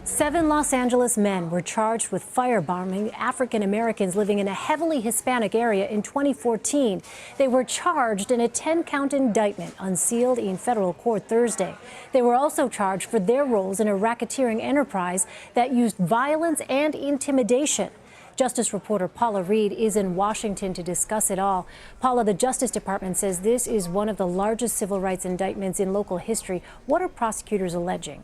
7 Los Angeles men were charged with firebombing African Americans living in a heavily Hispanic area in 2014. They were charged in a 10-count indictment unsealed in federal court Thursday. They were also charged for their roles in a racketeering enterprise that used violence and intimidation. Justice reporter Paula Reed is in Washington to discuss it all. Paula, the Justice Department says this is one of the largest civil rights indictments in local history. What are prosecutors alleging?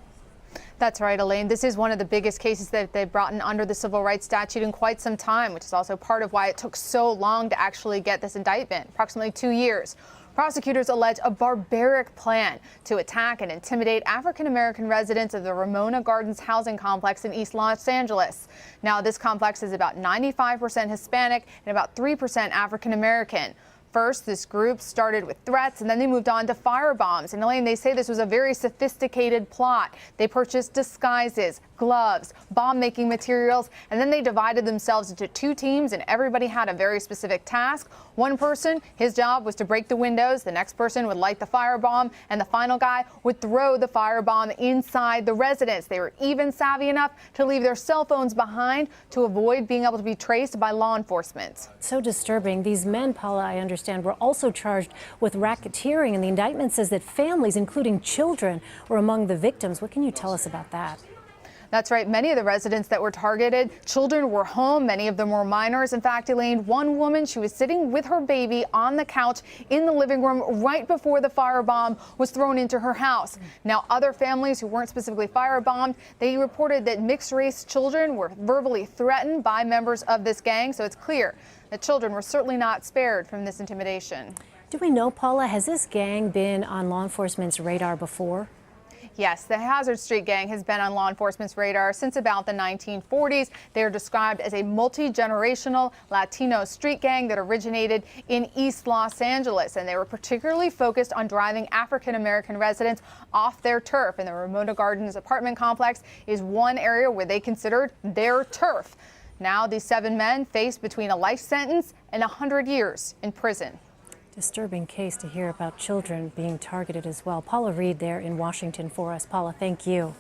That's right, Elaine. This is one of the biggest cases that they've brought in under the civil rights statute in quite some time, which is also part of why it took so long to actually get this indictment, approximately 2 years. Prosecutors allege a barbaric plan to attack and intimidate African-American residents of the Ramona Gardens housing complex in East Los Angeles. Now, this complex is about 95% Hispanic and about 3% African-American. First, this group started with threats, and then they moved on to firebombs. And Elaine, they say this was a very sophisticated plot. They purchased disguises, gloves, bomb-making materials, and then they divided themselves into 2 teams, and everybody had a very specific task. One person, his job was to break the windows. The next person would light the firebomb, and the final guy would throw the firebomb inside the residence. They were even savvy enough to leave their cell phones behind to avoid being able to be traced by law enforcement. So disturbing. These men, Paula, I understand, were also charged with racketeering, and the indictment says that families, including children, were among the victims. What can you tell us about that? That's right. Many of the residents that were targeted, children were home. Many of them were minors. In fact, Elaine, one woman, she was sitting with her baby on the couch in the living room right before the firebomb was thrown into her house. Now, other families who weren't specifically firebombed, they reported that mixed-race children were verbally threatened by members of this gang. So it's clear that children were certainly not spared from this intimidation. Do we know, Paula, has this gang been on law enforcement's radar before? Yes, the Hazard Street Gang has been on law enforcement's radar since about the 1940s. They are described as a multi-generational Latino street gang that originated in East Los Angeles, and they were particularly focused on driving African-American residents off their turf. And the Ramona Gardens apartment complex is one area where they considered their turf. Now, these 7 men face between a life sentence and 100 years in prison. Disturbing case to hear about children being targeted as well. Paula Reed there in Washington for us. Paula, thank you.